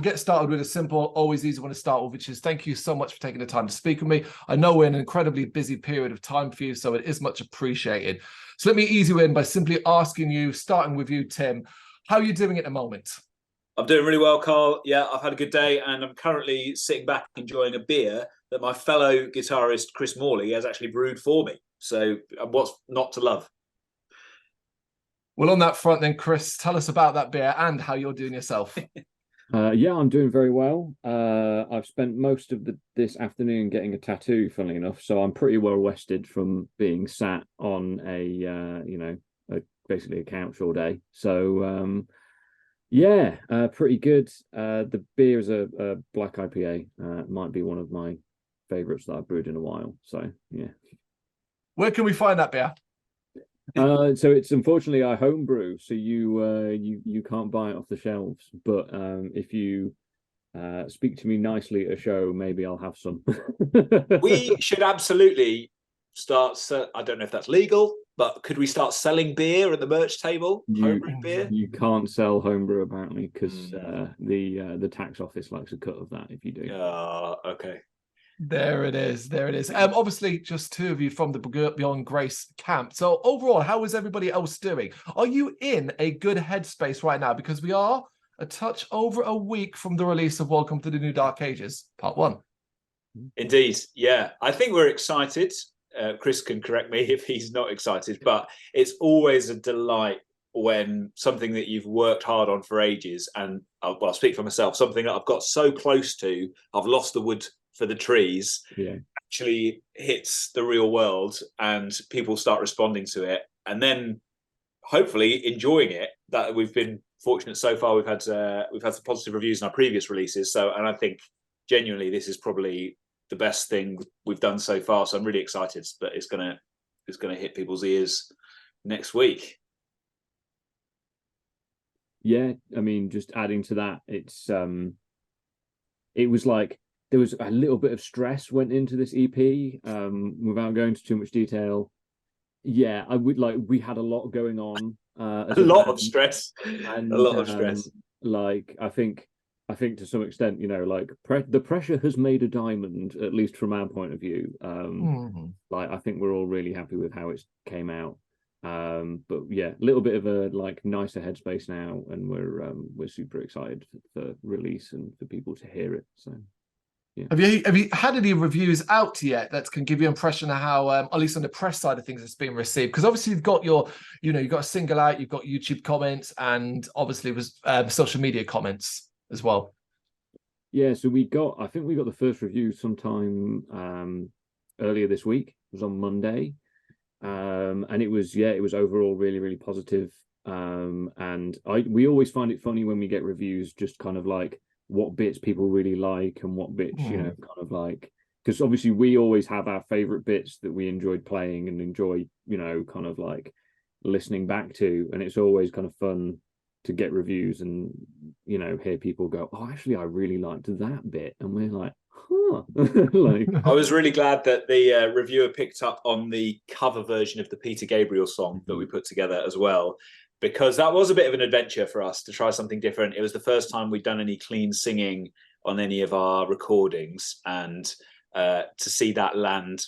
get started with a simple, always easy one to start with, which is thank you so much for taking the time to speak with me. I know we're in an incredibly busy period of time for you, so it is much appreciated. So let me ease you in by simply asking you, starting with you, Tim, how are you doing at the moment? I'm doing really well, Carl. Yeah, I've had a good day, and I'm currently sitting back enjoying a beer that my fellow guitarist Chris Morley has actually brewed for me. So what's not to love? Well, on that front then, Chris, tell us about that beer and how you're doing yourself. Yeah, I'm doing very well. I've spent most of this afternoon getting a tattoo, funnily enough, so I'm pretty well rested from being sat on basically a couch all day. So yeah, pretty good. The beer is a black IPA. It might be one of my favorites that I've brewed in a while. So yeah. Where can we find that beer? So it's unfortunately I homebrew, so you can't buy it off the shelves. But if you speak to me nicely at a show, maybe I'll have some. We should absolutely start. I don't know if that's legal, but could we start selling beer at the merch table? Homebrew beer? You can't sell homebrew apparently because the tax office likes a cut of that if you do. Okay. There it is. There it is. Obviously, just two of you from the Beyond Grace camp. So overall, how is everybody else doing? Are you in a good headspace right now? Because we are a touch over a week from the release of Welcome to the New Dark Ages, Part 1. Indeed. Yeah. I think we're excited. Chris can correct me if he's not excited, but it's always a delight when something that you've worked hard on for ages, and I'll speak for myself, something that I've got so close to, I've lost the wood for the trees, actually hits the real world and people start responding to it, and then hopefully enjoying it. That we've been fortunate so far. We've had some positive reviews in our previous releases. And I think genuinely this is probably the best thing we've done so far. So I'm really excited that it's gonna hit people's ears next week. Yeah, I mean, just adding to that, it was like there was a little bit of stress went into this EP, without going into too much detail. Yeah, we had a lot going on. A lot of stress. Like I think to some extent, the pressure has made a diamond, at least from our point of view. Like I think we're all really happy with how it came out. But yeah, a little bit of a nicer headspace now, and we're super excited for release and for people to hear it. So yeah. Have you had any reviews out yet that can give you an impression of how, at least on the press side of things, it's been received? Because obviously you've got you've got a single out, you've got YouTube comments, and obviously it was social media comments as well. Yeah, so I think we got the first review sometime earlier this week. It was on Monday. And it was overall really, really positive. And we always find it funny when we get reviews, just kind of like what bits people really like and what bits, kind of like, because obviously we always have our favorite bits that we enjoyed playing and enjoy, kind of like listening back to. And it's always kind of fun to get reviews and, hear people go, oh, actually, I really liked that bit. And we're like, I was really glad that the reviewer picked up on the cover version of the Peter Gabriel song that we put together as well, because that was a bit of an adventure for us to try something different. It was the first time we'd done any clean singing on any of our recordings, and to see that land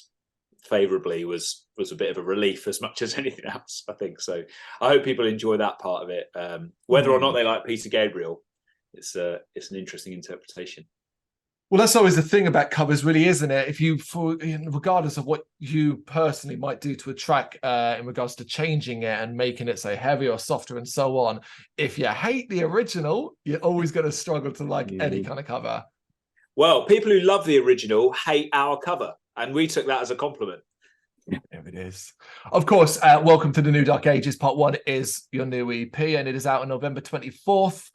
favorably was a bit of a relief as much as anything else, I think. So I hope people enjoy that part of it. Whether or not they like Peter Gabriel, it's an interesting interpretation. Well, that's always the thing about covers, really, isn't it? Regardless of what you personally might do to a track in regards to changing it and making it, say, heavier or softer and so on, if you hate the original, you're always going to struggle to like any kind of cover. Well, people who love the original hate our cover, and we took that as a compliment. There it is. Of course, Welcome to the New Dark Ages Part 1 is your new EP, and it is out on November 24th.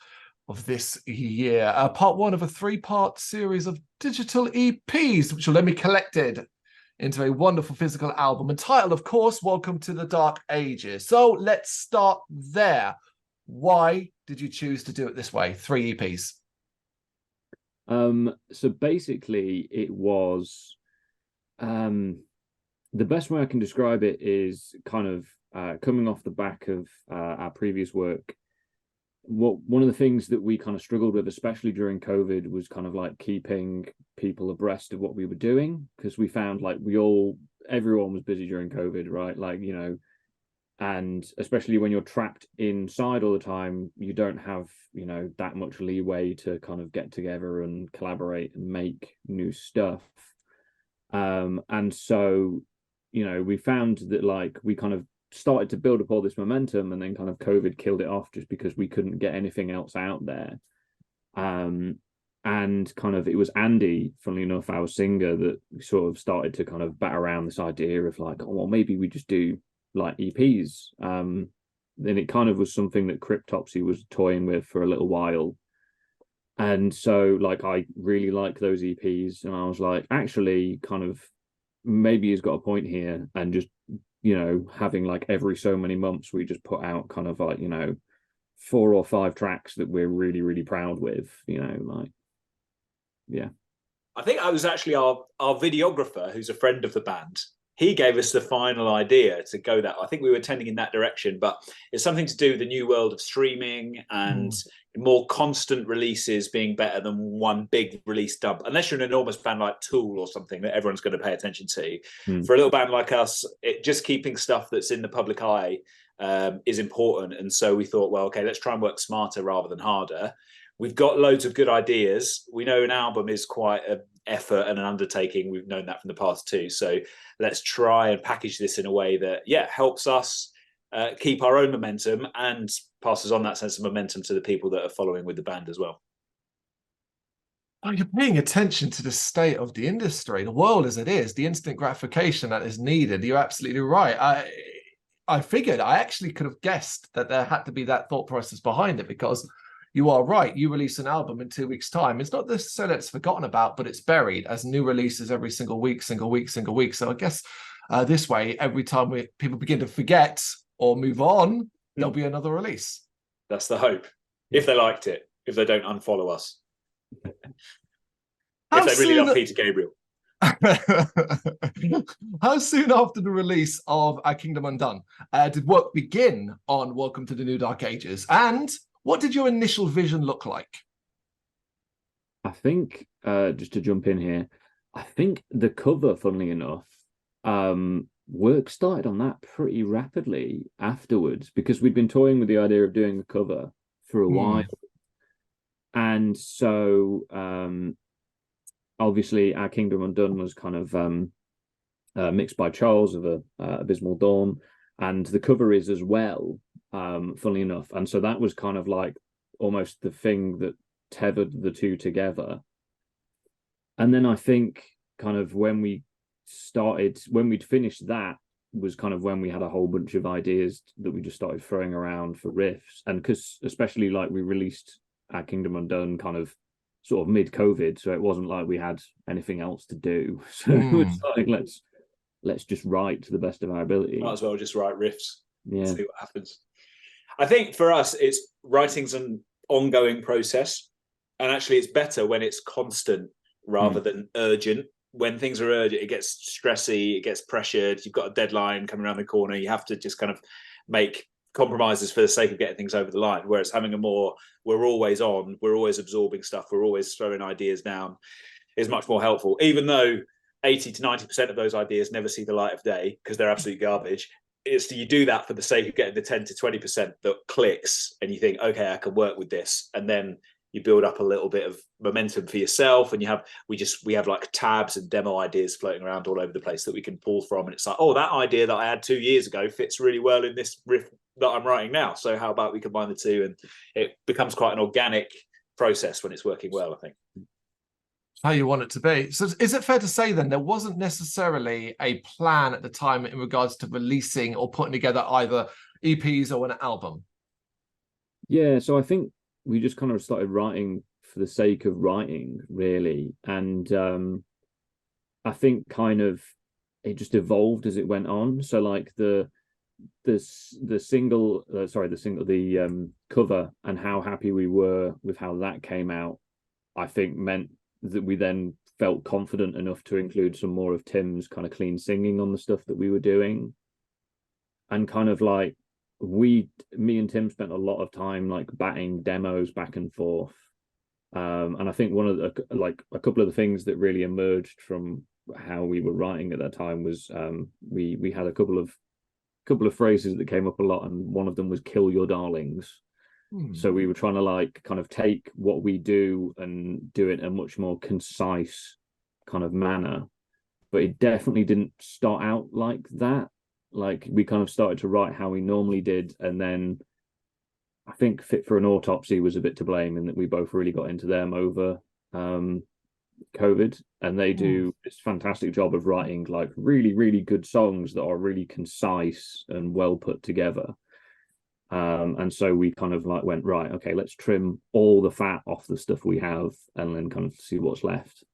Of this year, part 1 of a 3-part series of digital EPs, which will then be collected into a wonderful physical album entitled, of course, Welcome to the Dark Ages. So let's start there. Why did you choose to do it this way? 3 EPs. So basically it was the best way I can describe it is kind of coming off the back of our previous work. one of the things that we kind of struggled with, especially during COVID, was kind of like keeping people abreast of what we were doing, because we found like everyone was busy during COVID, right? Like, you know, and especially when you're trapped inside all the time, you don't have, you know, that much leeway to kind of get together and collaborate and make new stuff. And so, you know, we found that like we kind of started to build up all this momentum, and then kind of COVID killed it off just because we couldn't get anything else out there. And kind of it was Andy, funnily enough, our singer, that sort of started to kind of bat around this idea of like, oh, well, maybe we just do like EPs. Then it kind of was something that Cryptopsy was toying with for a little while. And so like I really like those EPs, and I was like, actually kind of maybe he's got a point here, and just, you know, having like every so many months we just put out kind of like, you know, 4 or 5 tracks that we're really, really proud with, you know, like, yeah. I think I was actually our videographer, who's a friend of the band. He gave us the final idea to go that. I think we were tending in that direction, but it's something to do with the new world of streaming and more constant releases being better than one big release dump. Unless you're an enormous band like Tool or something that everyone's going to pay attention to. For a little band like us, just keeping stuff that's in the public eye is important. And so we thought, well, okay, let's try and work smarter rather than harder. We've got loads of good ideas. We know an album is quite an effort and an undertaking. We've known that from the past too. So let's try and package this in a way that, yeah, helps us keep our own momentum and passes on that sense of momentum to the people that are following with the band as well. Oh, you're paying attention to the state of the industry, the world as it is, the instant gratification that is needed. You're absolutely right. I figured, I actually could have guessed that there had to be that thought process behind it, because you are right. You release an album in 2 weeks' time. It's not necessarily that it's forgotten about, but it's buried as new releases every single week. So I guess this way, every time people begin to forget or move on, there'll be another release. That's the hope. If they liked it, if they don't unfollow us. If they really love Peter Gabriel. How soon after the release of Our Kingdom Undone did work begin on Welcome to the New Dark Ages? And what did your initial vision look like? I think, just to jump in here, I think the cover, funnily enough, work started on that pretty rapidly afterwards, because we'd been toying with the idea of doing a cover for a while. And so obviously Our Kingdom Undone was kind of mixed by Charles of Abysmal Dawn, and the cover is as well, funnily enough. And so that was kind of like almost the thing that tethered the two together. And then I think kind of when we'd finished that was kind of when we had a whole bunch of ideas that we just started throwing around for riffs. And because especially like we released Our Kingdom Undone kind of sort of mid-COVID, so it wasn't like we had anything else to do. So it was like, let's just write to the best of our ability. Might as well just write riffs. Yeah. See what happens. I think for us, writing's an ongoing process. And actually it's better when it's constant rather than urgent. When things are urgent, it gets stressy, it gets pressured. You've got a deadline coming around the corner. You have to just kind of make compromises for the sake of getting things over the line. Whereas having we're always on, we're always absorbing stuff, we're always throwing ideas down, is much more helpful. Even though 80 to 90% of those ideas never see the light of day because they're absolute garbage. You do that for the sake of getting the 10 to 20% that clicks, and you think, okay, I can work with this, and then you build up a little bit of momentum for yourself. And we have like tabs and demo ideas floating around all over the place that we can pull from. And it's like, oh, that idea that I had 2 years ago fits really well in this riff that I'm writing now. So how about we combine the two? And it becomes quite an organic process when it's working well, I think. How you want it to be. So is it fair to say then there wasn't necessarily a plan at the time in regards to releasing or putting together either EPs or an album? Yeah, so I think we just kind of started writing for the sake of writing, really. And I think kind of it just evolved as it went on. So like the cover and how happy we were with how that came out, I think meant that we then felt confident enough to include some more of Tim's kind of clean singing on the stuff that we were doing. And kind of like me and Tim spent a lot of time like batting demos back and forth. And I think one of the a couple of the things that really emerged from how we were writing at that time was we had a couple of phrases that came up a lot, and one of them was "kill your darlings." So we were trying to like kind of take what we do and do it in a much more concise kind of manner, but it definitely didn't start out like that. Like we kind of started to write how we normally did, and then I think Fit for an Autopsy was a bit to blame in that we both really got into them over COVID, and they do this fantastic job of writing like really, really good songs that are really concise and well put together. And so we kind of like went, right, okay, let's trim all the fat off the stuff we have and then kind of see what's left.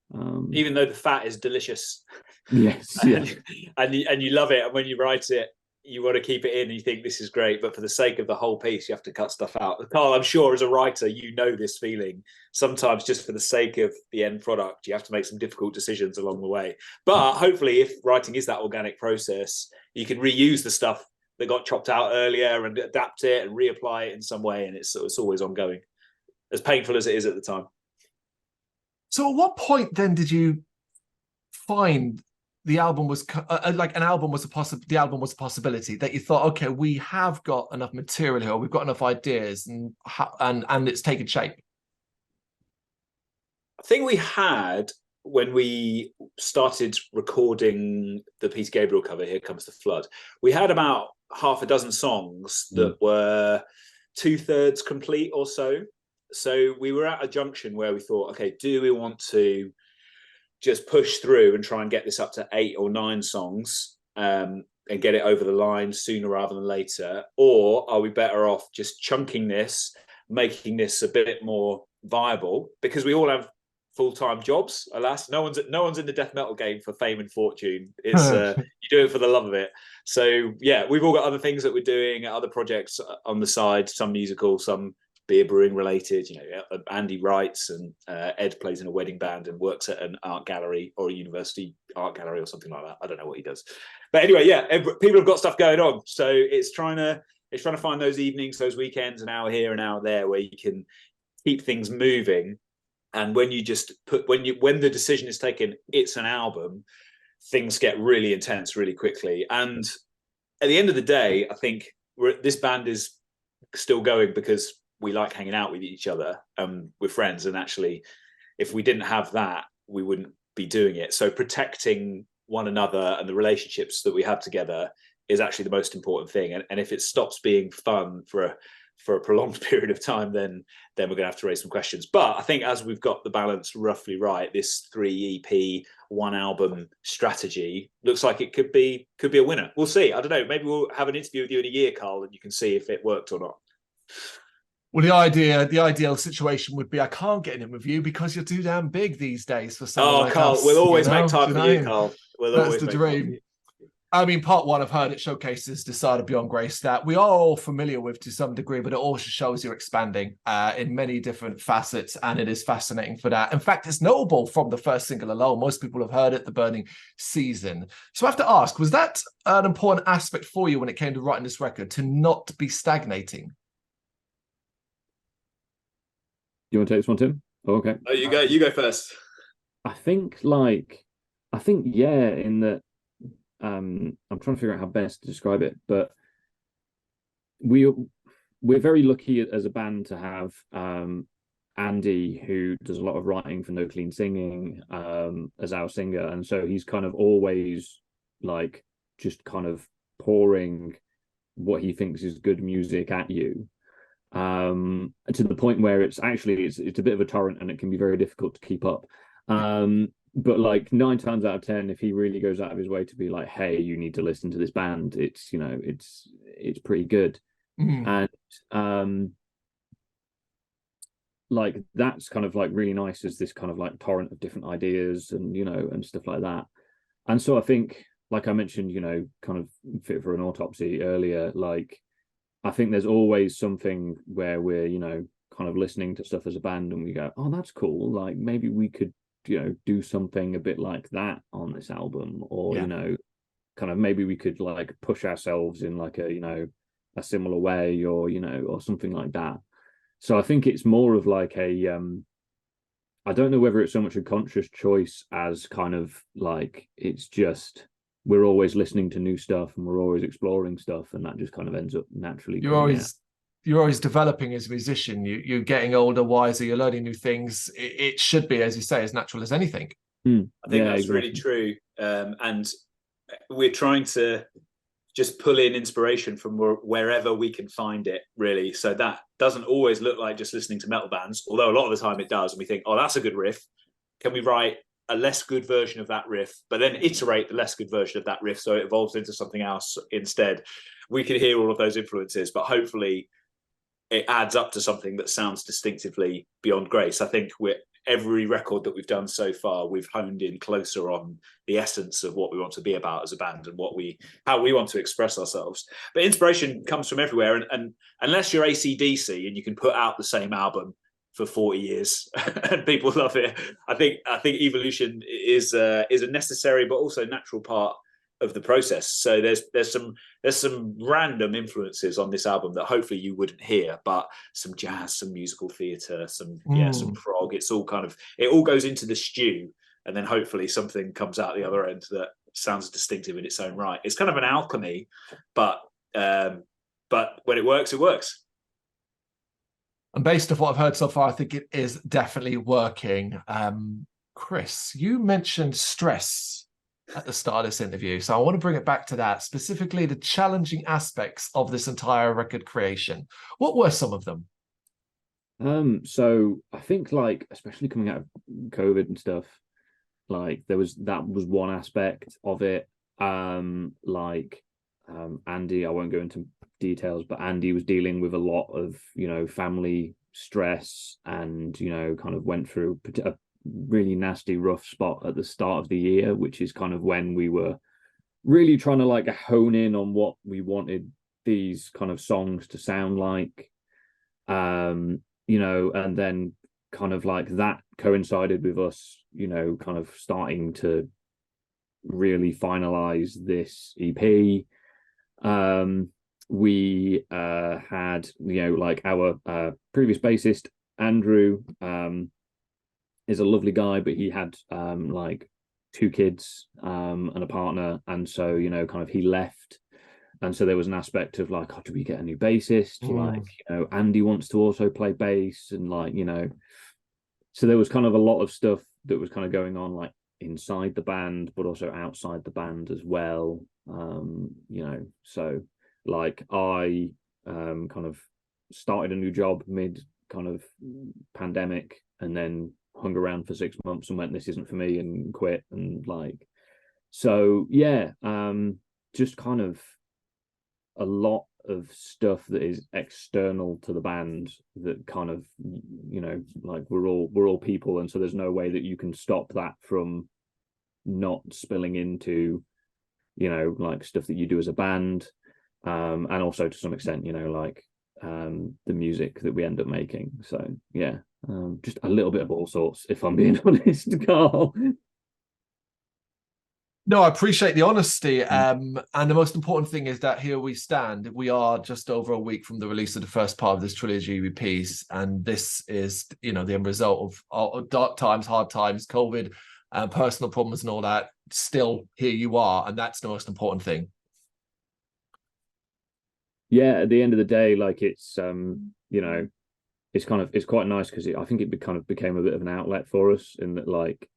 Even though the fat is delicious. Yes. and you love it. And when you write it, you want to keep it in and you think this is great, but for the sake of the whole piece, you have to cut stuff out. Carl, I'm sure as a writer, you know this feeling. Sometimes just for the sake of the end product, you have to make some difficult decisions along the way. But hopefully if writing is that organic process, you can reuse the stuff that got chopped out earlier and adapt it and reapply it in some way. And it's always ongoing, as painful as it is at the time. So at what point then did you find the album was the album was a possibility, that you thought, okay, we have got enough material here, we've got enough ideas, and it's taken shape? I think we had, when we started recording the Peter Gabriel cover, Here Comes the Flood, we had about half a dozen songs that were 2/3 complete or so. So we were at a junction where we thought, okay, do we want to just push through and try and get this up to 8 or 9 songs and get it over the line sooner rather than later? Or are we better off just chunking this, making this a bit more viable? Because we all have full-time jobs, alas. No one's in the death metal game for fame and fortune. It's you do it for the love of it. So yeah, we've all got other things that we're doing, other projects on the side, some musical, some beer brewing related. You know, Andy writes, and Ed plays in a wedding band and works at an art gallery or a university art gallery or something like that. I don't know what he does, but anyway, yeah, people have got stuff going on. So it's trying to find those evenings, those weekends, an hour here, an hour there, where you can keep things moving. And when you just when the decision is taken, it's an album, things get really intense really quickly. And at the end of the day, I think this band is still going because we like hanging out with each other. We're friends, and actually, if we didn't have that, we wouldn't be doing it. So protecting one another and the relationships that we have together is actually the most important thing. And if it stops being fun for a prolonged period of time, then we're going to have to raise some questions. But I think as we've got the balance roughly right, this 3 EP, 1 album strategy looks like it could be a winner. We'll see. I don't know. Maybe we'll have an interview with you in a year, Carl, and you can see if it worked or not. Well, the ideal situation would be I can't get in with you because you're too damn big these days for someone like Carl, us, we'll always make time for you, Carl. That's the dream. I mean, part 1, I've heard it showcases Decided Beyond Grace that we are all familiar with to some degree, but it also shows you're expanding in many different facets, and it is fascinating for that. In fact, it's notable from the first single alone. Most people have heard it, The Burning Season. So I have to ask, was that an important aspect for you when it came to writing this record, to not be stagnating? You want to take this one, Tim? Oh, okay. Oh, you go first. I think yeah, in that I'm trying to figure out how best to describe it, but we're very lucky as a band to have Andy, who does a lot of writing for No Clean Singing, as our singer, and so he's kind of always like just kind of pouring what he thinks is good music at you, to the point where it's a bit of a torrent and it can be very difficult to keep up. But like 9 times out of 10, if he really goes out of his way to be like, hey, you need to listen to this band, it's pretty good. And like that's kind of like really nice as this kind of like torrent of different ideas and and stuff like that. And so I think, like I mentioned, kind of Fit for an Autopsy earlier, like I think there's always something where we're kind of listening to stuff as a band and we go, oh, that's cool, like maybe we could do something a bit like that on this album, or kind of maybe we could like push ourselves in like a a similar way, or or something like that. So I think it's more of like a I don't know whether it's so much a conscious choice as kind of like it's just we're always listening to new stuff and we're always exploring stuff, and that just kind of ends up naturally. You're always developing as a musician. You're getting older, wiser. You're learning new things. It should be, as you say, as natural as anything. I think that's really true, and we're trying to just pull in inspiration from wherever we can find it, really. So that doesn't always look like just listening to metal bands, although a lot of the time it does. And we think, oh, that's a good riff. Can we write a less good version of that riff, but then iterate the less good version of that riff so it evolves into something else instead? We can hear all of those influences, but hopefully it adds up to something that sounds distinctively Beyond Grace. I think every record that we've done so far, we've honed in closer on the essence of what we want to be about as a band and how we want to express ourselves. But inspiration comes from everywhere, and unless you're AC/DC and you can put out the same album for 40 years and people love it, I think evolution is a necessary but also natural part of the process. So there's some random influences on this album that hopefully you wouldn't hear, but some jazz, some musical theatre, some prog. It's all it all goes into the stew, and then hopefully something comes out the other end that sounds distinctive in its own right. It's kind of an alchemy, but when it works, it works. And based off what I've heard so far, I think it is definitely working. Chris, you mentioned stress at the start of this interview, so I want to bring it back to that, specifically the challenging aspects of this entire record creation. What were some of them? So I think, like, especially coming out of COVID and stuff, like that was one aspect of it. Andy, I won't go into details, but Andy was dealing with a lot of family stress, and kind of went through a really nasty rough spot at the start of the year, which is kind of when we were really trying to like hone in on what we wanted these kind of songs to sound like, and then kind of like that coincided with us kind of starting to really finalize this EP. We had like our previous bassist Andrew is a lovely guy, but he had like 2 kids and a partner, and so kind of he left, and so there was an aspect of like, oh, do we get a new bassist? Like Andy wants to also play bass, and like so there was kind of a lot of stuff that was kind of going on like inside the band but also outside the band as well. So like I kind of started a new job mid kind of pandemic, and then hung around for 6 months and went, this isn't for me, and quit. And like, so yeah, just kind of a lot of stuff that is external to the band that kind of like we're all people, and so there's no way that you can stop that from not spilling into like stuff that you do as a band, and also to some extent like the music that we end up making. So yeah, just a little bit of all sorts, if I'm being honest, Carl. No, I appreciate the honesty. And the most important thing is that here we stand. We are just over a week from the release of the first part of this trilogy piece. And this is, the end result of dark times, hard times, COVID, personal problems and all that. Still, here you are. And that's the most important thing. Yeah, at the end of the day, like it's, it's quite nice because I think it kind of became a bit of an outlet for us, in that like,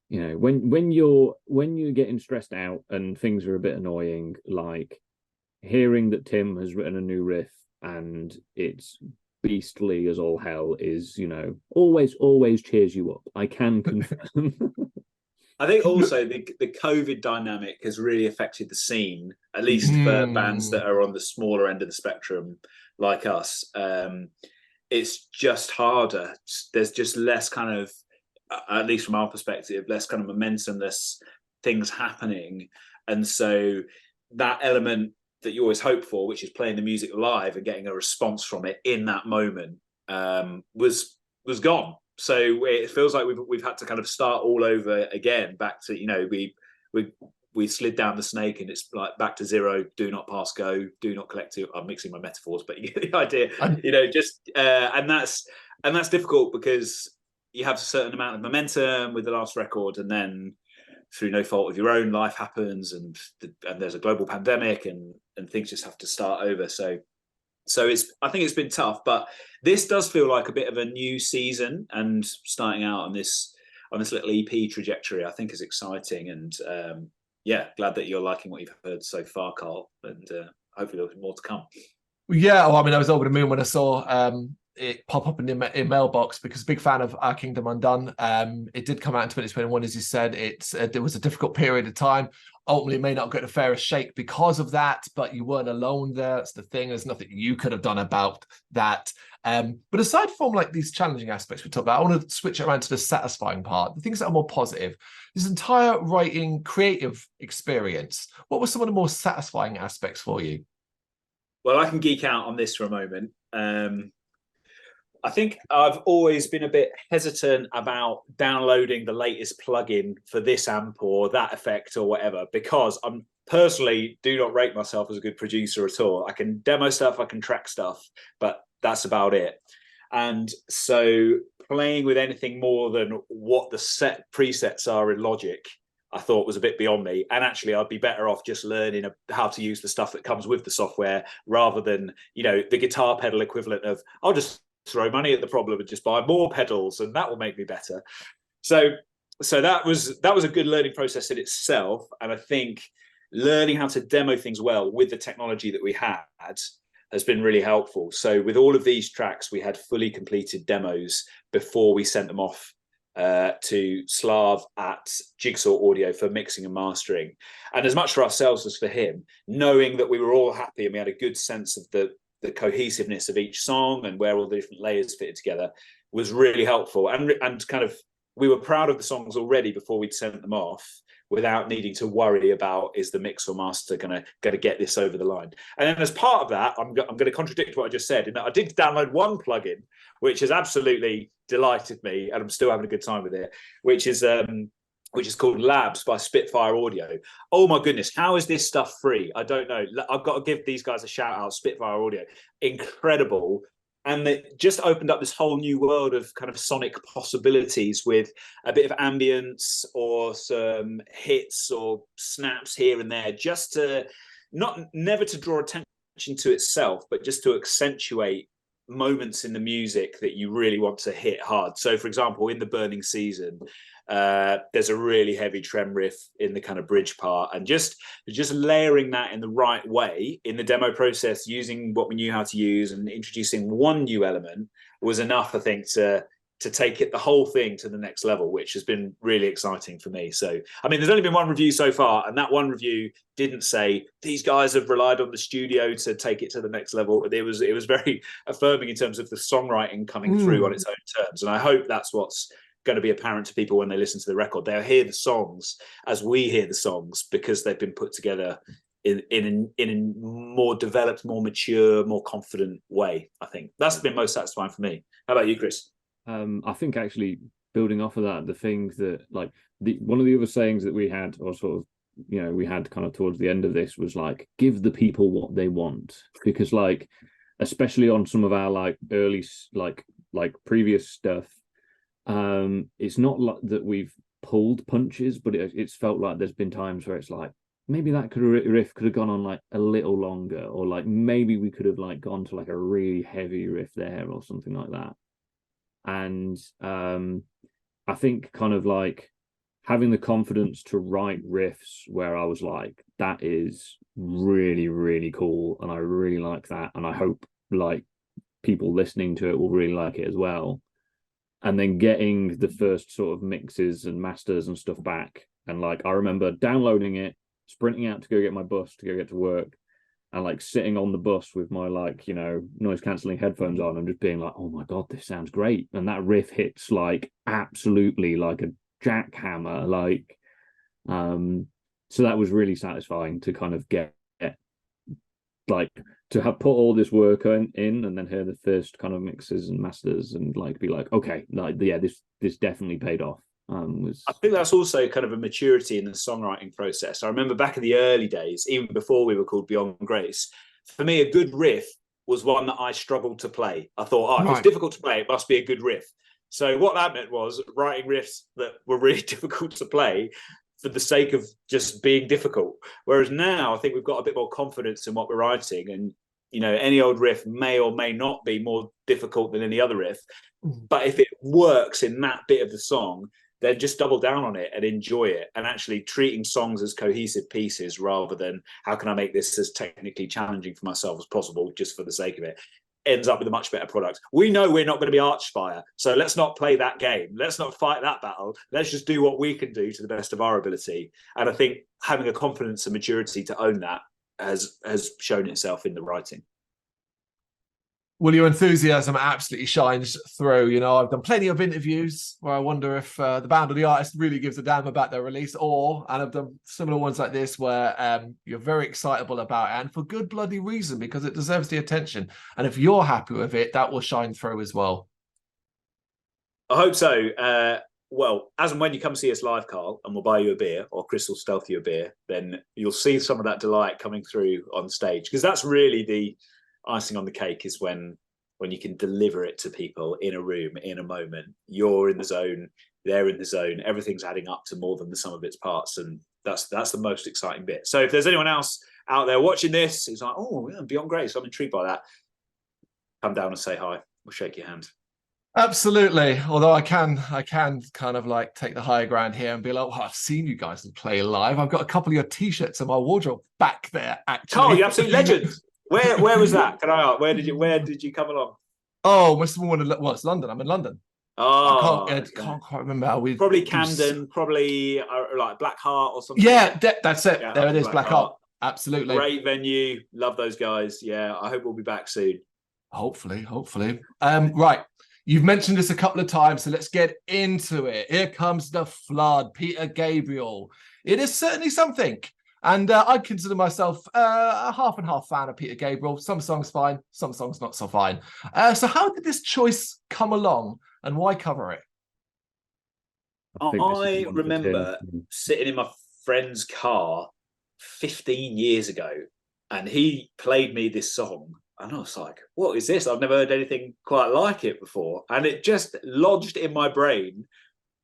when you're getting stressed out and things are a bit annoying, like hearing that Tim has written a new riff and it's beastly as all hell is, always cheers you up. I can confirm. I think also the COVID dynamic has really affected the scene, at least for bands that are on the smaller end of the spectrum like us. It's just harder. There's just less kind of, at least from our perspective, less kind of momentum, less things happening. And so that element that you always hope for, which is playing the music live and getting a response from it in that moment, was gone. So it feels like we've had to kind of start all over again, back to, we we slid down the snake and it's like back to zero, do not pass go, do not collect two. I'm mixing my metaphors, but you get the idea. And that's difficult because you have a certain amount of momentum with the last record, and then through no fault of your own, life happens, and there's a global pandemic, and things just have to start over. So I think it's been tough, but this does feel like a bit of a new season, and starting out on this little EP trajectory, I think is exciting. And glad that you're liking what you've heard so far, Carl, and hopefully there'll be more to come. Yeah, well, I mean, I was over the moon when I saw it pop up in the mailbox, because big fan of Our Kingdom Undone. It did come out in 2021, as you said. It was a difficult period of time. Ultimately, it may not get a fairest shake because of that, but you weren't alone there. That's the thing. There's nothing you could have done about that. But aside from like these challenging aspects we talked about, I want to switch it around to the satisfying part, the things that are more positive. This entire writing creative experience, what were some of the more satisfying aspects for you? Well, I can geek out on this for a moment. I think I've always been a bit hesitant about downloading the latest plugin for this amp or that effect or whatever, because I'm personally do not rate myself as a good producer at all. I can demo stuff, I can track stuff, but that's about it. And so playing with anything more than what the set presets are in Logic, I thought was a bit beyond me. And actually, I'd be better off just learning how to use the stuff that comes with the software, rather than, the guitar pedal equivalent of, I'll just throw money at the problem and just buy more pedals, and that will make me better. So that was a good learning process in itself. And I think learning how to demo things well with the technology that we had has been really helpful. So with all of these tracks, we had fully completed demos before we sent them off to Slav at Jigsaw Audio for mixing and mastering. And as much for ourselves as for him, knowing that we were all happy and we had a good sense of the cohesiveness of each song and where all the different layers fitted together was really helpful. And kind of, we were proud of the songs already before we'd sent them off, without needing to worry about, is the mix or master gonna get this over the line. And then as part of that, I'm going to contradict what I just said, in that I did download one plugin, which has absolutely delighted me, and I'm still having a good time with it, which is called Labs by Spitfire Audio. Oh my goodness, how is this stuff free? I don't know. I've got to give these guys a shout out, Spitfire Audio. Incredible. And it just opened up this whole new world of kind of sonic possibilities, with a bit of ambience or some hits or snaps here and there, just to never to draw attention to itself, but just to accentuate moments in the music that you really want to hit hard. So for example, in the Burning Season, there's a really heavy trem riff in the kind of bridge part, and just layering that in the right way in the demo process, using what we knew how to use and introducing one new element, was enough, I think, to take the whole thing to the next level, which has been really exciting for me. So, I mean, there's only been one review so far, and that one review didn't say these guys have relied on the studio to take it to the next level. It was very affirming in terms of the songwriting coming through on its own terms. And I hope that's what's going to be apparent to people when they listen to the record. They'll hear the songs as we hear the songs, because they've been put together in a more developed, more mature, more confident way. I think that's been most satisfying for me. How about you, Chris? I think actually building off of that, the things that, like, one of the other sayings that we had, or sort of, we had kind of towards the end of this, was like, give the people what they want. Because, like, especially on some of our like early like previous stuff, it's not like that we've pulled punches, but it's felt like there's been times where it's like, maybe that riff could have gone on like a little longer, or like maybe we could have like gone to like a really heavy riff there or something like that. And I think kind of like having the confidence to write riffs where I was like, that is really, really cool, and I really like that, and I hope like people listening to it will really like it as well. And then getting the first sort of mixes and masters and stuff back, and like I remember downloading it, sprinting out to go get my bus to go get to work, and like sitting on the bus with my like noise cancelling headphones on, and just being like, oh my god, this sounds great. And that riff hits like absolutely like a jackhammer, like so that was really satisfying to kind of get like to have put all this work in and then hear the first kind of mixes and masters and like be like, okay, like yeah, this definitely paid off. I think that's also kind of a maturity in the songwriting process. I remember back in the early days, even before we were called Beyond Grace, for me, a good riff was one that I struggled to play. I thought, oh, if it's difficult to play, it must be a good riff. So what that meant was writing riffs that were really difficult to play for the sake of just being difficult. Whereas now I think we've got a bit more confidence in what we're writing, and any old riff may or may not be more difficult than any other riff. But if it works in that bit of the song, then just double down on it and enjoy it, and actually treating songs as cohesive pieces rather than how can I make this as technically challenging for myself as possible just for the sake of it, ends up with a much better product. We know we're not going to be Archspire, so let's not play that game. Let's not fight that battle. Let's just do what we can do to the best of our ability. And I think having a confidence and maturity to own that has shown itself in the writing. Well, your enthusiasm absolutely shines through. I've done plenty of interviews where I wonder if the band or the artist really gives a damn about their release, and I've done similar ones like this where you're very excitable about it, and for good bloody reason, because it deserves the attention. And if you're happy with it, that will shine through as well. I hope so. Well, as and when you come see us live, Carl, and we'll buy you a beer, or Chris will stealth you a beer, then you'll see some of that delight coming through on stage, because that's really the icing on the cake, is when you can deliver it to people in a room, in a moment. You're in the zone, they're in the zone, everything's adding up to more than the sum of its parts, and that's the most exciting bit. So if there's anyone else out there watching this who's like, oh yeah, Beyond Grace, I'm intrigued by that, come down and say hi, we'll shake your hand. Absolutely. Although I can kind of like take the higher ground here and be like, well, I've seen you guys play live. I've got a couple of your t-shirts in my wardrobe back there, actually. Carl, you absolute legend. Where was that? Can I ask? Where did you come along? Oh, must have been it's London. I'm in London. Oh, I can't quite remember how we. Probably Camden, probably like Black Heart or something. Yeah, that's it. Yeah, there it is, Black Heart. Absolutely. Great venue. Love those guys. Yeah, I hope we'll be back soon. Hopefully. Right. You've mentioned this a couple of times, so let's get into it. Here comes the flood, Peter Gabriel. It is certainly something. And I consider myself a half and half fan of Peter Gabriel. Some songs fine, some songs not so fine. So how did this choice come along, and why cover it? I remember sitting in my friend's car 15 years ago, and he played me this song. And I was like, what is this? I've never heard anything quite like it before. And it just lodged in my brain.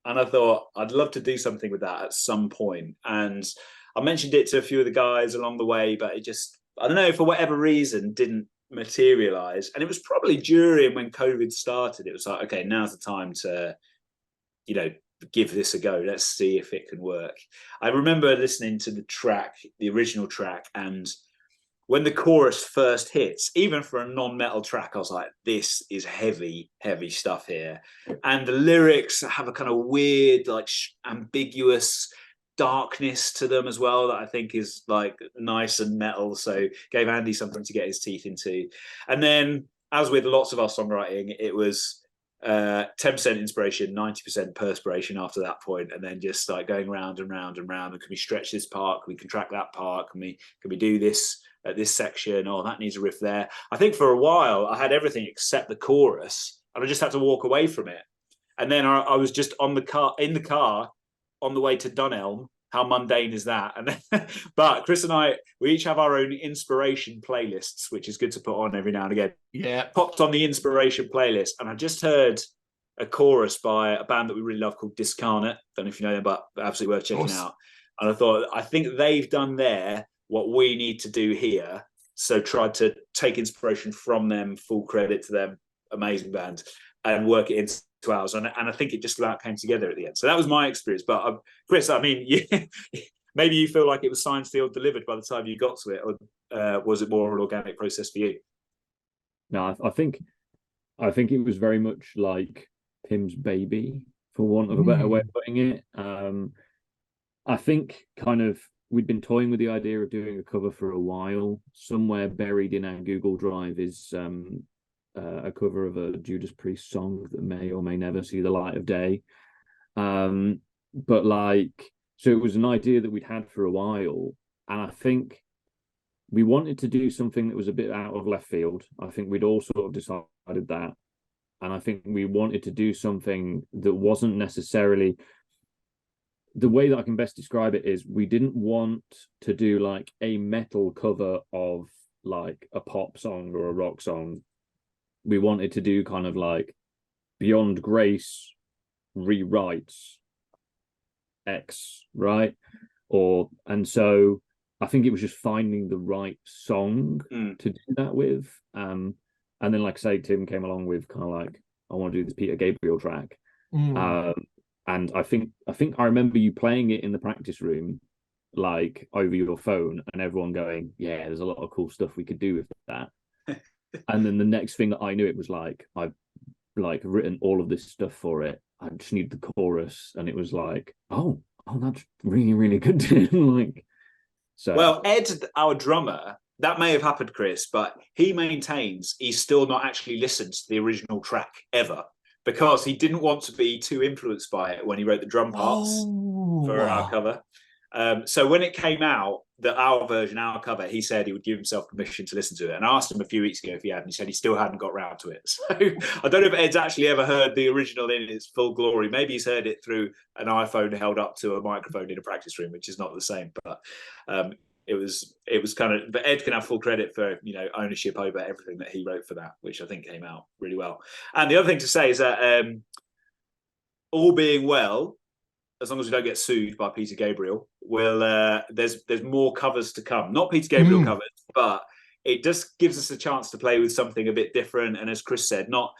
And I thought, I'd love to do something with that at some point. And I mentioned it to a few of the guys along the way, but it just, I don't know, for whatever reason, didn't materialize. And it was probably during when COVID started. It was like, okay, now's the time to, give this a go. Let's see if it can work. I remember listening to the original track, and when the chorus first hits, even for a non-metal track, I was like, this is heavy, heavy stuff here. And the lyrics have a kind of weird, like ambiguous darkness to them as well, that I think is like nice and metal. So gave Andy something to get his teeth into. And then, as with lots of our songwriting, it was 10% inspiration, 90% perspiration after that point, and then just like going round and round and round. And can we stretch this part? Can we contract that part? Can we do this at this section? Oh, that needs a riff there. I think for a while I had everything except the chorus, and I just had to walk away from it. And then I was just in the car on the way to Dunelm. How mundane is that? And then, but Chris and I, we each have our own inspiration playlists, which is good to put on every now and again. Yeah. Popped on the inspiration playlist, and I just heard a chorus by a band that we really love called Discarnate. Don't know if you know them, but absolutely worth checking out. And I thought, I think they've done there what we need to do here. So tried to take inspiration from them, full credit to them, amazing band, and work it into ours. And I think it just about came together at the end. So that was my experience. But Chris, I mean, maybe you feel like it was signed, sealed, delivered by the time you got to it, or was it more of an organic process for you? No, I think it was very much like Pim's baby, for want of a better way of putting it. I think kind of we'd been toying with the idea of doing a cover for a while. Somewhere buried in our Google Drive is a cover of a Judas Priest song that may or may never see the light of day. But so it was an idea that we'd had for a while, and I think we wanted to do something that was a bit out of left field. I think we'd all sort of decided that. And I think we wanted to do something that wasn't necessarily, the way that I can best describe it is we didn't want to do like a metal cover of like a pop song or a rock song. We wanted to do kind of like Beyond Grace rewrites X, right? And so I think it was just finding the right song to do that with. And then, like I say, Tim came along with kind of like, I want to do this Peter Gabriel track. And I think I remember you playing it in the practice room, like over your phone, and everyone going, yeah, there's a lot of cool stuff we could do with that. And then the next thing that I knew, it was like, I've like written all of this stuff for it. I just need the chorus. And it was like, oh, that's really, really good. Like, so. Well, Ed, our drummer, that may have happened, Chris, but he maintains he's still not actually listened to the original track ever, because he didn't want to be too influenced by it when he wrote the drum parts for our cover. So when it came out, our version, our cover, he said he would give himself permission to listen to it. And I asked him a few weeks ago if he had, and he said he still hadn't got round to it. So I don't know if Ed's actually ever heard the original in its full glory. Maybe he's heard it through an iPhone held up to a microphone in a practice room, which is not the same. But it was kind of, but Ed can have full credit for, you know, ownership over everything that he wrote for that, which I think came out really well. And the other thing to say is that all being well, as long as we don't get sued by Peter Gabriel, there's more covers to come. Not Peter Gabriel covers, but it just gives us a chance to play with something a bit different. And as Chris said, not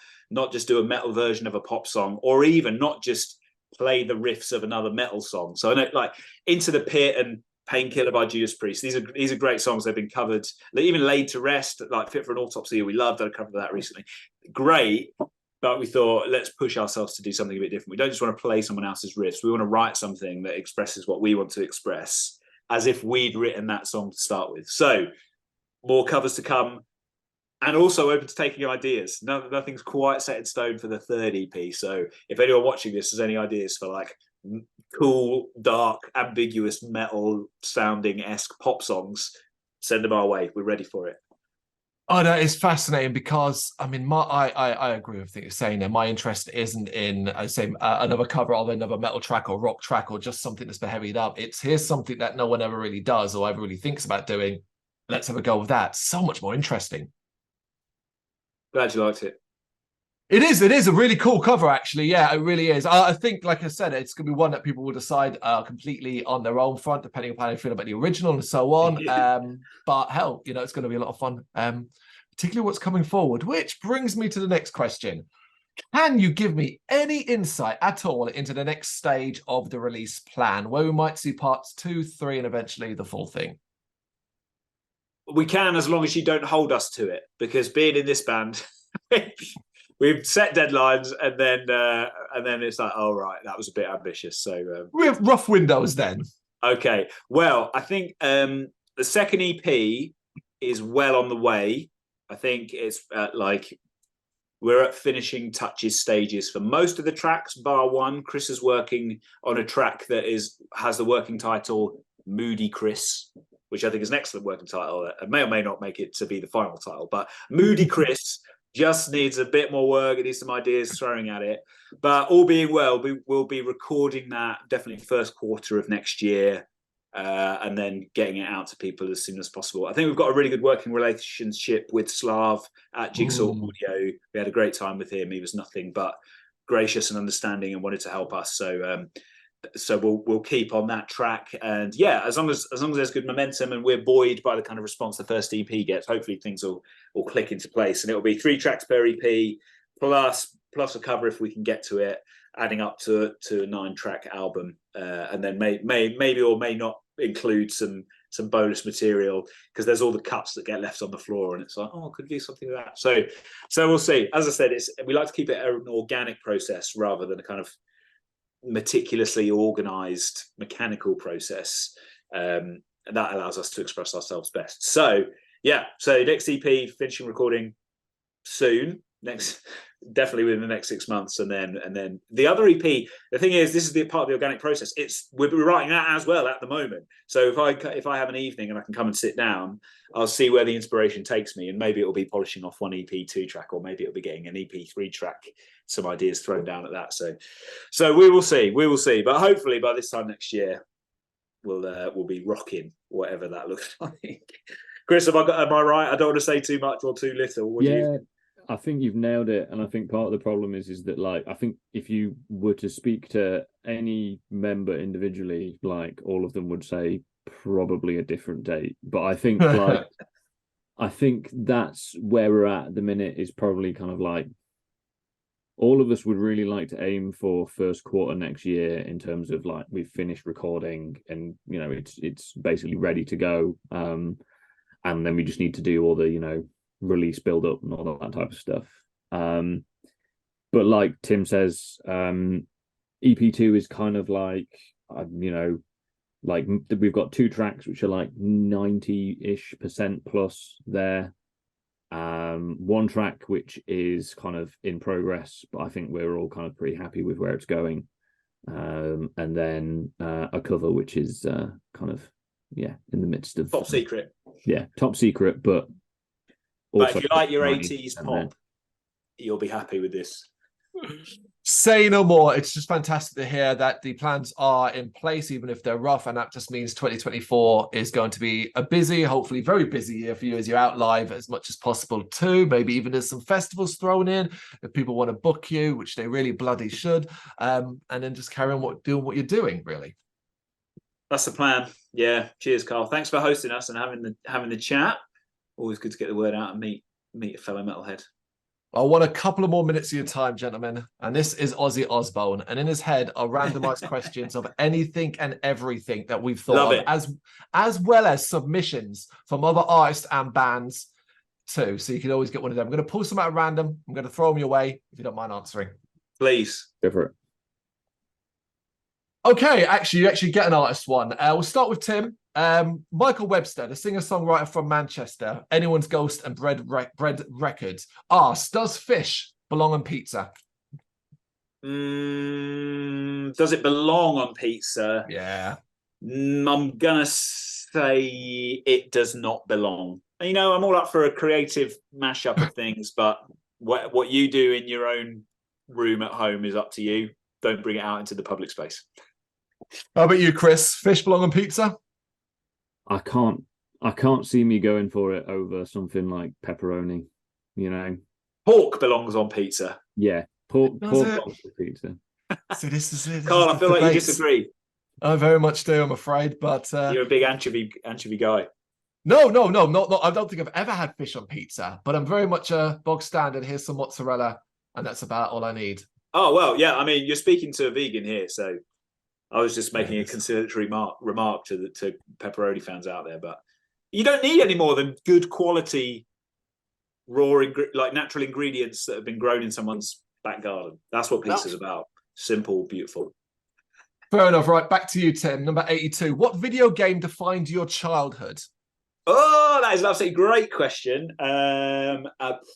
just do a metal version of a pop song, or even not just play the riffs of another metal song. So I know, like Into the Pit and Painkiller by Judas Priest, these are great songs. They've been covered, even Laid to Rest, like Fit for an Autopsy, we loved. I covered that recently. Great. But we thought, let's push ourselves to do something a bit different. We don't just want to play someone else's riffs. We want to write something that expresses what we want to express, as if we'd written that song to start with. So more covers to come, and also open to taking ideas. Nothing's quite set in stone for the third EP. So if anyone watching this has any ideas for like cool, dark, ambiguous, metal sounding-esque pop songs, send them our way. We're ready for it. Oh, that is fascinating, because I mean, I agree with what you're saying there. My interest isn't in, I say, another cover of another metal track or rock track or just something that's been heavied up. It's here's something that no one ever really does or ever really thinks about doing. Let's have a go with that. So much more interesting. Glad you liked it. It is a really cool cover, actually. Yeah, it really is. I think, like I said, it's going to be one that people will decide completely on their own front, depending on how they feel about the original and so on. But hell, you know, it's going to be a lot of fun, particularly what's coming forward, which brings me to the next question. Can you give me any insight at all into the next stage of the release plan, where we might see parts 2, 3, and eventually the full thing? We can, as long as you don't hold us to it, because being in this band... We've set deadlines, and then it's like, oh right, that was a bit ambitious. So we have rough windows then. Okay, well, I think the second EP is well on the way. I think it's we're at finishing touches stages for most of the tracks, bar one. Chris is working on a track that has the working title Moody Chris, which I think is an excellent working title. It may or may not make it to be the final title, but Moody Chris just needs a bit more work. It needs some ideas throwing at it. But all being well, we'll be recording that definitely first quarter of next year, and then getting it out to people as soon as possible. I think we've got a really good working relationship with Slav at Jigsaw Audio. We had a great time with him. He was nothing but gracious and understanding and wanted to help us. So we'll keep on that track, and yeah, as long as there's good momentum and we're buoyed by the kind of response the first EP gets, hopefully things will click into place, and it'll be 3 tracks per EP plus a cover if we can get to it, adding up to a 9-track album, and then maybe or may not include some bonus material, because there's all the cuts that get left on the floor, and it's like, oh, could do something with that. So we'll see. As I said, we like to keep it an organic process rather than a kind of meticulously organized mechanical process, and that allows us to express ourselves best. So next EP finishing recording soon, next definitely within the next 6 months. And then the other EP, the thing is, this is the part of the organic process. We're writing that as well at the moment. So if I have an evening and I can come and sit down, I'll see where the inspiration takes me, and maybe it'll be polishing off one EP 2-track, or maybe it'll be getting an EP 3-track, some ideas thrown down at that. So we will see, but hopefully by this time next year we'll be rocking whatever that looks like. Chris, am I right? I don't want to say too much or too little. I think you've nailed it, and I think part of the problem is that, like, I think if you were to speak to any member individually, like, all of them would say probably a different date. But I think like I think that's where we're at the minute, is probably kind of like all of us would really like to aim for first quarter next year, in terms of like we've finished recording and, you know, it's basically ready to go, and then we just need to do all the, you know, release build up and all that type of stuff. But like Tim says, EP2 is kind of like, you know, like we've got 2 tracks which are like 90-ish% plus there, 1 track which is kind of in progress, but I think we're all kind of pretty happy with where it's going, and then a cover which is kind of in the midst of top secret. Top secret, but if you like your 80s pop, you'll be happy with this. Say no more. It's just fantastic to hear that the plans are in place, even if they're rough, and that just means 2024 is going to be a busy, hopefully very busy year for you, as you're out live as much as possible too. Maybe even there's some festivals thrown in if people want to book you, which they really bloody should, and then just carry on doing what you're doing, really. That's the plan. Yeah. Cheers, Carl. Thanks for hosting us and having the chat. Always good to get the word out and meet a fellow metalhead. I want a couple of more minutes of your time, gentlemen. And this is Ozzy Osbourne. And in his head are randomized questions of anything and everything that we've thought of, as well as submissions from other artists and bands too. So you can always get one of them. I'm going to pull some out at random. I'm going to throw them your way if you don't mind answering. Please. Go for it. Okay, you actually get an artist one. We'll start with Tim. Michael Webster, the singer-songwriter from Manchester, Anyone's Ghost and Bread Records, asks, does fish belong on pizza? Does it belong on pizza? Yeah. I'm going to say it does not belong. You know, I'm all up for a creative mashup of things, but what you do in your own room at home is up to you. Don't bring it out into the public space. How about you, Chris? Fish belong on pizza? I can't see me going for it over something like pepperoni, you know. Pork belongs on pizza. Yeah, pork belongs on pizza. So this is it. Carl, I feel like you disagree. I very much do, I'm afraid, but you're a big anchovy guy. No. I don't think I've ever had fish on pizza, but I'm very much a bog standard. Here's some mozzarella, and that's about all I need. Oh well, yeah. I mean, you're speaking to a vegan here, so I was just making a conciliatory remark to pepperoni fans out there, but you don't need any more than good quality raw, like natural ingredients that have been grown in someone's back garden. That's what pizza's about. Simple, beautiful. Fair enough. Right, back to you, Tim. Number 82. What video game defined your childhood? Oh, that is an absolutely great question.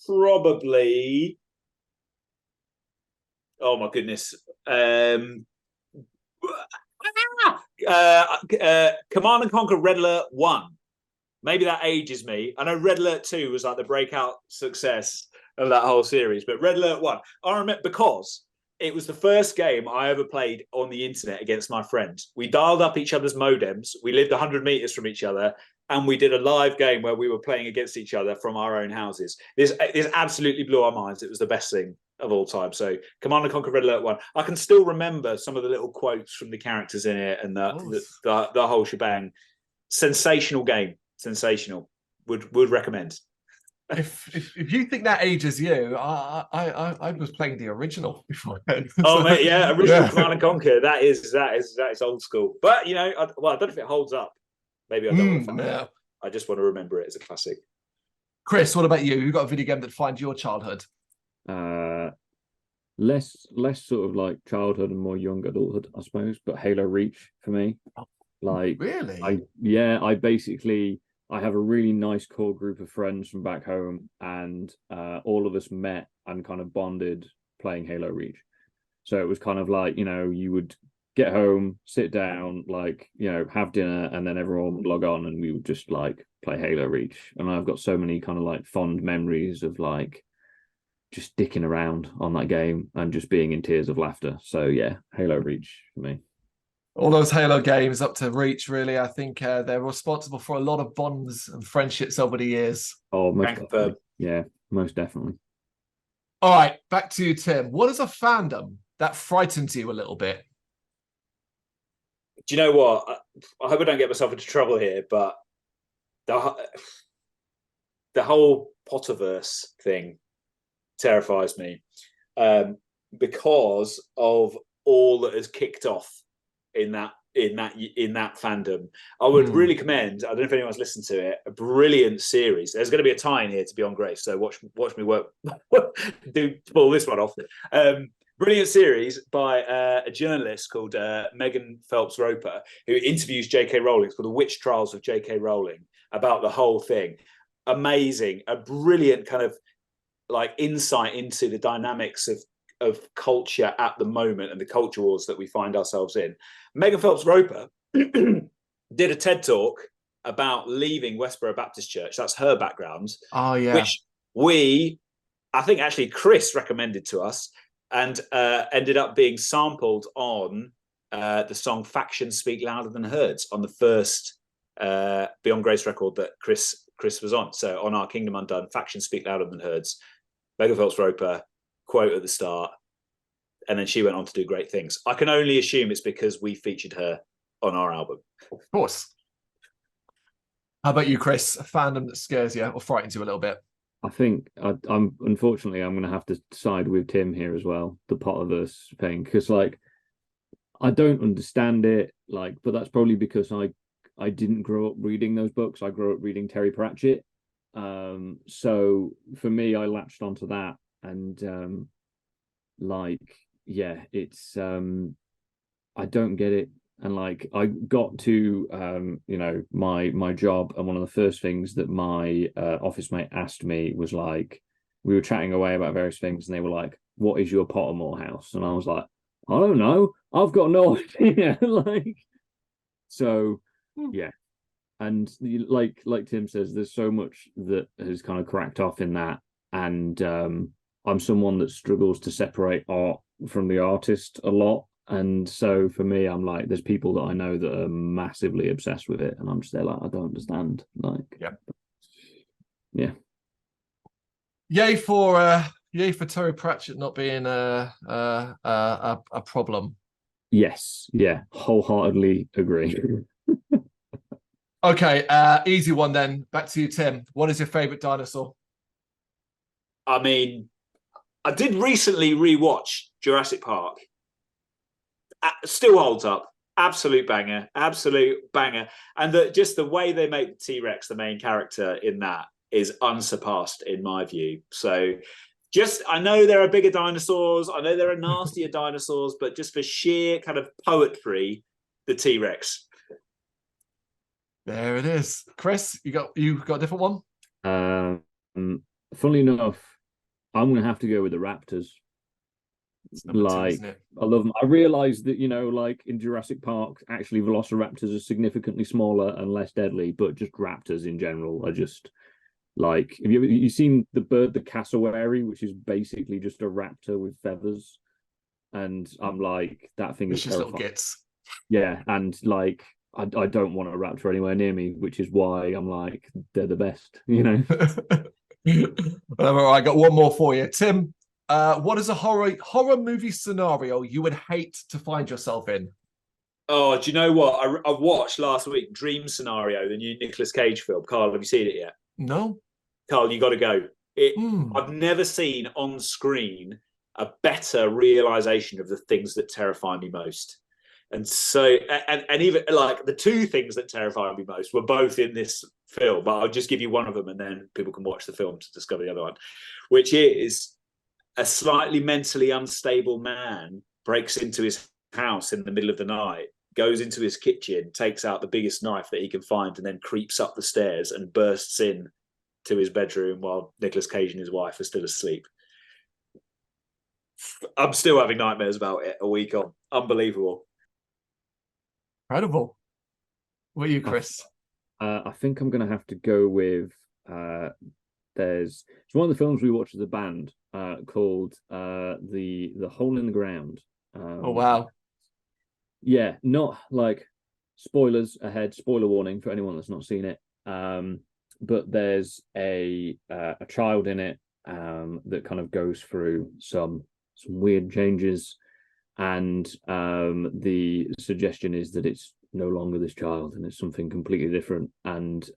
Probably. Oh my goodness. Command and Conquer Red Alert 1. Maybe that ages me. I know Red Alert 2 was like the breakout success of that whole series, but Red Alert 1, I remember because it was the first game I ever played on the internet against my friends. We dialed up each other's modems. We lived 100 meters from each other, and we did a live game where we were playing against each other from our own houses. This absolutely blew our minds. It was the best thing of all time. So Command and Conquer Red Alert 1. I can still remember some of the little quotes from the characters in it and the whole shebang. Sensational game. Sensational. Would recommend. If you think that ages you, I was playing the original before. Oh mate, yeah, original Command and Conquer. That is old school. But you know, I don't know if it holds up. Maybe I don't want to find out. I just want to remember it as a classic. Chris, what about you? You got a video game that defined your childhood? Less sort of like childhood and more young adulthood, I suppose. But Halo Reach for me, like really, I have a really nice core group of friends from back home, and all of us met and kind of bonded playing Halo Reach. So it was kind of like, you know, you would get home, sit down, like, you know, have dinner, and then everyone would log on and we would just like play Halo Reach. And I've got so many kind of like fond memories of like just dicking around on that game and just being in tears of laughter. So yeah, Halo Reach for me. All those Halo games up to Reach, really, I think they're responsible for a lot of bonds and friendships over the years. Oh, most definitely. Yeah, most definitely. All right, back to you, Tim. What is a fandom that frightens you a little bit? Do you know what? I hope I don't get myself into trouble here, but the whole Potterverse thing terrifies me because of all that has kicked off in that fandom. I would really commend, I don't know if anyone's listened to it, a brilliant series. There's going to be a tie in here to Beyond Grace, so watch me work do pull this one off. Brilliant series by a journalist called Megan Phelps Roper, who interviews J.K. Rowling. It's called The Witch Trials of J.K. Rowling, about the whole thing. Amazing, a brilliant kind of like insight into the dynamics of culture at the moment and the culture wars that we find ourselves in. Megan Phelps Roper did a TED talk about leaving Westboro Baptist Church. That's her background. Oh, yeah. Which I think actually Chris recommended to us, and ended up being sampled on the song Factions Speak Louder Than Herds on the first Beyond Grace record that Chris was on. So on Our Kingdom Undone, Factions Speak Louder Than Herds, Megan Phelps Roper, quote at the start, and then she went on to do great things. I can only assume it's because we featured her on our album. Of course. How about you, Chris? A fandom that scares you or frightens you a little bit? I think I'm unfortunately I'm going to have to side with Tim here as well. The Potterverse thing, because like I don't understand it, like, but that's probably because I didn't grow up reading those books. I grew up reading Terry Pratchett, so for me, I latched onto that, and like, yeah, it's I don't get it. And like I got to you know, my job, and one of the first things that my office mate asked me was like, we were chatting away about various things, and they were like, "What is your Pottermore house?" And I was like, "I don't know. I've got no idea." Like, so yeah. And like Tim says, there's so much that has kind of cracked off in that, and I'm someone that struggles to separate art from the artist a lot. And so for me, I'm like, there's people that I know that are massively obsessed with it, and I'm just there like, I don't understand. Like, yeah. Yay for Terry Pratchett not being a problem. Yes, yeah, wholeheartedly agree. Okay, easy one then. Back to you, Tim. What is your favorite dinosaur? I mean, I did recently rewatch Jurassic Park. Still holds up. Absolute banger. And just the way they make the T-Rex the main character in that is unsurpassed in my view. So I know there are bigger dinosaurs, I know there are nastier dinosaurs, but just for sheer kind of poetry, the T-Rex. There it is. Chris, you got a different one? Funnily enough, I'm gonna have to go with the Raptors. Like, 2, I love them. I realize that, you know, like in Jurassic Park, actually velociraptors are significantly smaller and less deadly, but just raptors in general are just like, have you seen the bird, the cassowary, which is basically just a raptor with feathers? And I'm like, that thing is terrifying. Little gits. Yeah, and like I don't want a raptor anywhere near me, which is why I'm like, they're the best, you know. I got one more for you, Tim. What is a horror movie scenario you would hate to find yourself in? Oh, do you know what? I watched last week Dream Scenario, the new Nicolas Cage film. Carl, have you seen it yet? No. Carl, you got to go. I've never seen on screen a better realization of the things that terrify me most. And so, and even like the two things that terrify me most were both in this film, but I'll just give you one of them and then people can watch the film to discover the other one, which is a slightly mentally unstable man breaks into his house in the middle of the night goes into his kitchen, takes out the biggest knife that he can find, and then creeps up the stairs and bursts in to his bedroom while Nicolas Cage and his wife are still asleep. I'm still having nightmares about it a week on. Unbelievable. Incredible. What are you, Chris? I think I'm going to have to go with it's one of the films we watched as a band called the Hole in the Ground. Oh wow. Yeah, not like spoilers ahead, spoiler warning for anyone that's not seen it. But there's a child in it that kind of goes through some weird changes, and the suggestion is that it's no longer this child and it's something completely different. And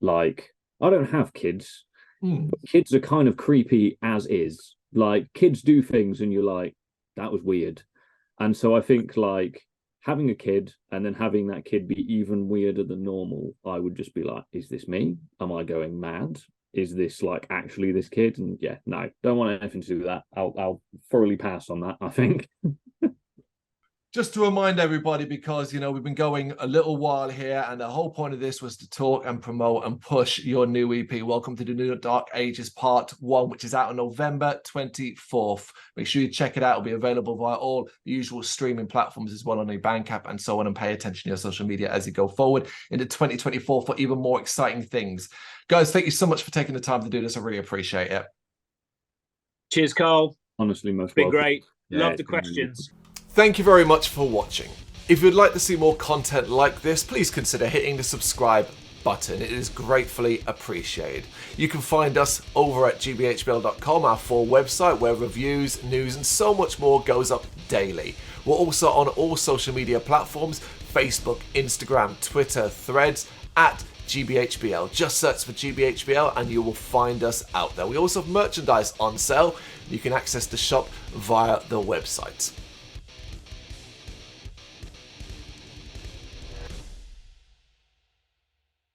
like, I don't have kids, but kids are kind of creepy as is. Like, kids do things and you're like, that was weird. And so I think like having a kid and then having that kid be even weirder than normal, I would just be like, is this me? Am I going mad? Is this like actually this kid? And yeah, no, don't want anything to do with that. I'll thoroughly pass on that, I think. Just to remind everybody, because, we've been going a little while here, and the whole point of this was to talk and promote and push your new EP, Welcome to the New Dark Ages Part 1, which is out on November 24th. Make sure you check it out. It'll be available via all the usual streaming platforms as well on the Bandcamp and so on, and pay attention to your social media as you go forward into 2024 for even more exciting things. Guys, thank you so much for taking the time to do this. I really appreciate it. Cheers, Carl. Honestly, most been welcome. Great. Yeah, Love the questions. Thank you very much for watching. If you'd like to see more content like this, please consider hitting the subscribe button. It is gratefully appreciated. You can find us over at gbhbl.com, our full website, where reviews, news, and so much more goes up daily. We're also on all social media platforms: Facebook, Instagram, Twitter, Threads, at GBHBL. Just search for GBHBL and you will find us out there. We also have merchandise on sale. You can access the shop via the website.